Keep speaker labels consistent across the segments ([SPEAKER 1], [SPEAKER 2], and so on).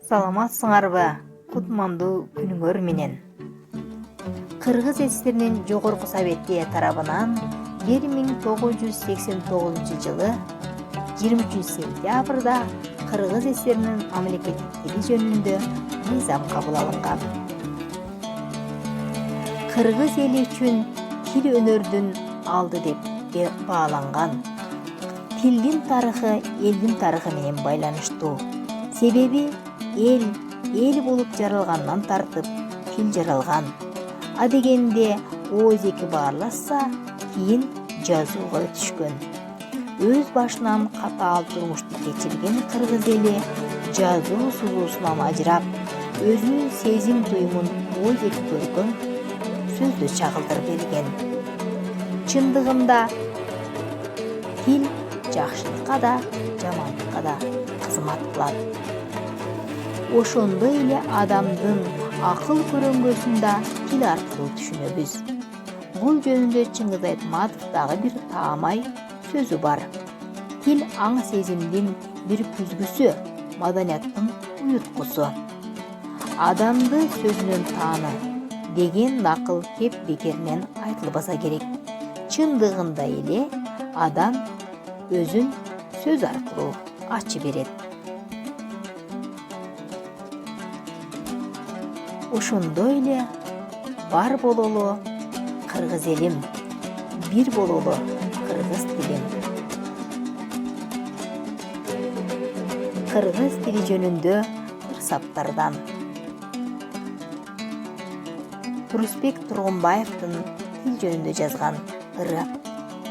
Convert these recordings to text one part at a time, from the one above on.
[SPEAKER 1] Саламатсыңарбы? Кутмандуу күнүңөр менен. Кыргыз ССРнин Жогорку Совети тарабынан 1989 жылы 23 сентябрда Кыргыз ССРнин мамлекеттик тили жөнүндө мыйзам кабыл алынган. Кыргыз эли үчүн тил өнөрдүн алды деп бааланган. Тилдин тарыхы элдин тарыхы менен байланыштуу. Себеби эл болуп жаралгандан тартып тил жаралган. Адегенде ооз-эки баарлашса, кийин жазууга өтүшкөн. Өз башынан катаал турмушту кечирген кыргыз эли жазуу сулуусунан ажырап, өзүнүн сезим туюмун ооз-эки көркөм сөздө чагылдырып берген. Чындыгында тил жакшылыкка да, жамандыкка да кызмат кылат. Ошондой эле адамдын акыл көрөңгөсүн да тил аркылуу түшүнөбүз. Бул жөнүндө Чыңгыз Айтматов дагы бир таамай сөзү бар. Тил аң сезимдин бир күзгүсү, маданияттын уюткусу. Адамды сөзүнөн тааны деген накыл кеп бекеринен айтылбаса керек. Чындыгында эле адам өзүн сөз аркылуу ачы берет. Ошондой эле бар бололу кыргыз элим, бир бололу кыргыз тилим. Кыргыз тили жөнүндө ырсаптардан. Турусбек Тургунбаевдин тил жөнүндө жазган ыры.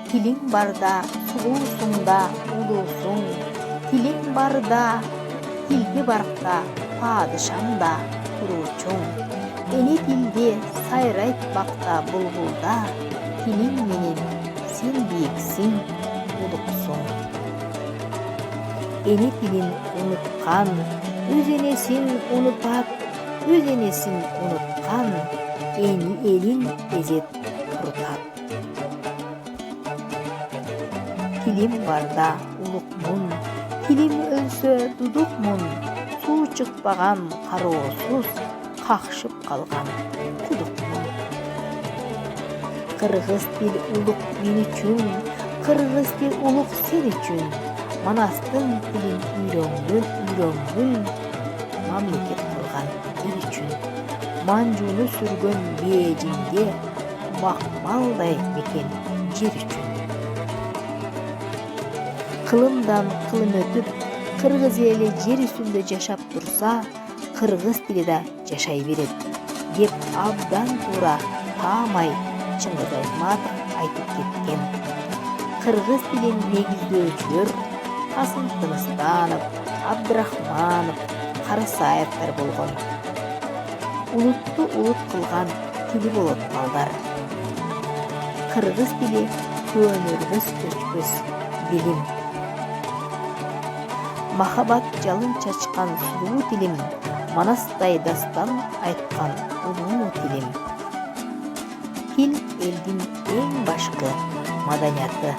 [SPEAKER 1] Тилиң барда сулуусуң да улуусуң, тилиң барда тилди баркта падышаң да туруучуң. Эне тилди сайрайт бакта булбулда, тилиң менен сен бийиксиң, улуксуң. Эне тилин унуткан, өз энесин унутат, өз энесин унуткан, элин безет курутат. Тилим барда улукмун, тилим өлсө дудукмун, суу чыкпаган кароосуз, какшып калган кудукмун. Кыргыз тил улук мен үчүн, кыргыз тил улук сен үчүн, манастын тилин үйрөнгүн, мамлекет кылган эл үчүн. Манжууну сүргөн бээжиңде, макмалдай мекен жер үчүн. Кылымдан кылым өтүп, кыргыз эли жер үстүндө жашап турса, кыргыз тили да жашай берет, деп абдан туура таамай Чыңгыз Айтматов айтып кеткен. Кыргыз тилин негиздөөчүлөр Касым Тыныстанов, Абдрахманов, Карасаевдер болгон. Улутту улут кылган тили болот балдар. Кыргыз тили көөнөрбөс көчпөс билим. Махаббат жалын чачкан сулуу тилим, манастай дастан айткан улуу тилим. Тил элдин эң башкы маданияты.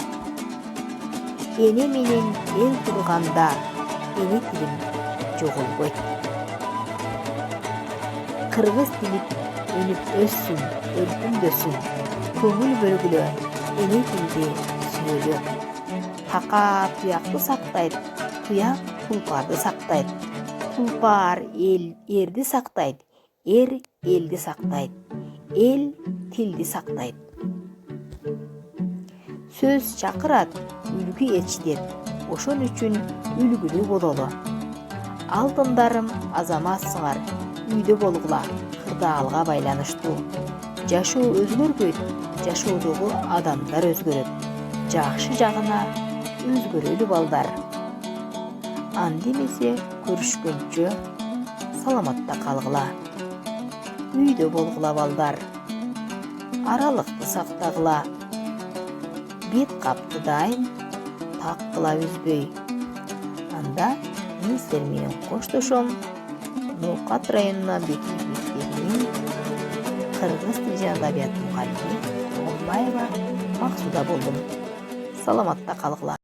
[SPEAKER 1] Эне менен эл турганда эне тилим жоголбойт. Кыргыз тили өнүп өссүн, өркүндөсүн, көңүл бөлгүлө эне тилди сүйөлө. Така туякты сактайт, туяк тулпарды сактайт. Тулпар эрди сактайт, эр элди сактайт, эл тилди сактайт. Сөз чакырат, үлгү ечтет, ошон үчүн үлгүлүү бололу. Алтындарым азаматсыңар, үйдө болгула, кырдаалга байланыштуу. Жашоо өзгөрбөйт, жашоодогу адамдар өзгөрөт. Жакшы жагына өзгөрөлү балдар. Анда эмесе көрүшкөнчө саламатта калгыла. Үйдө болгула балдар. Аралыкты сактагыла. Бет капты дайым таккыла үзбөй. Анда мен силер менен коштошом. Ноокат районунан Бекиев мектебинин кыргыз тили жана адабияты мугалими Тургунбаева Максуда болдум. Саламатта калгыла.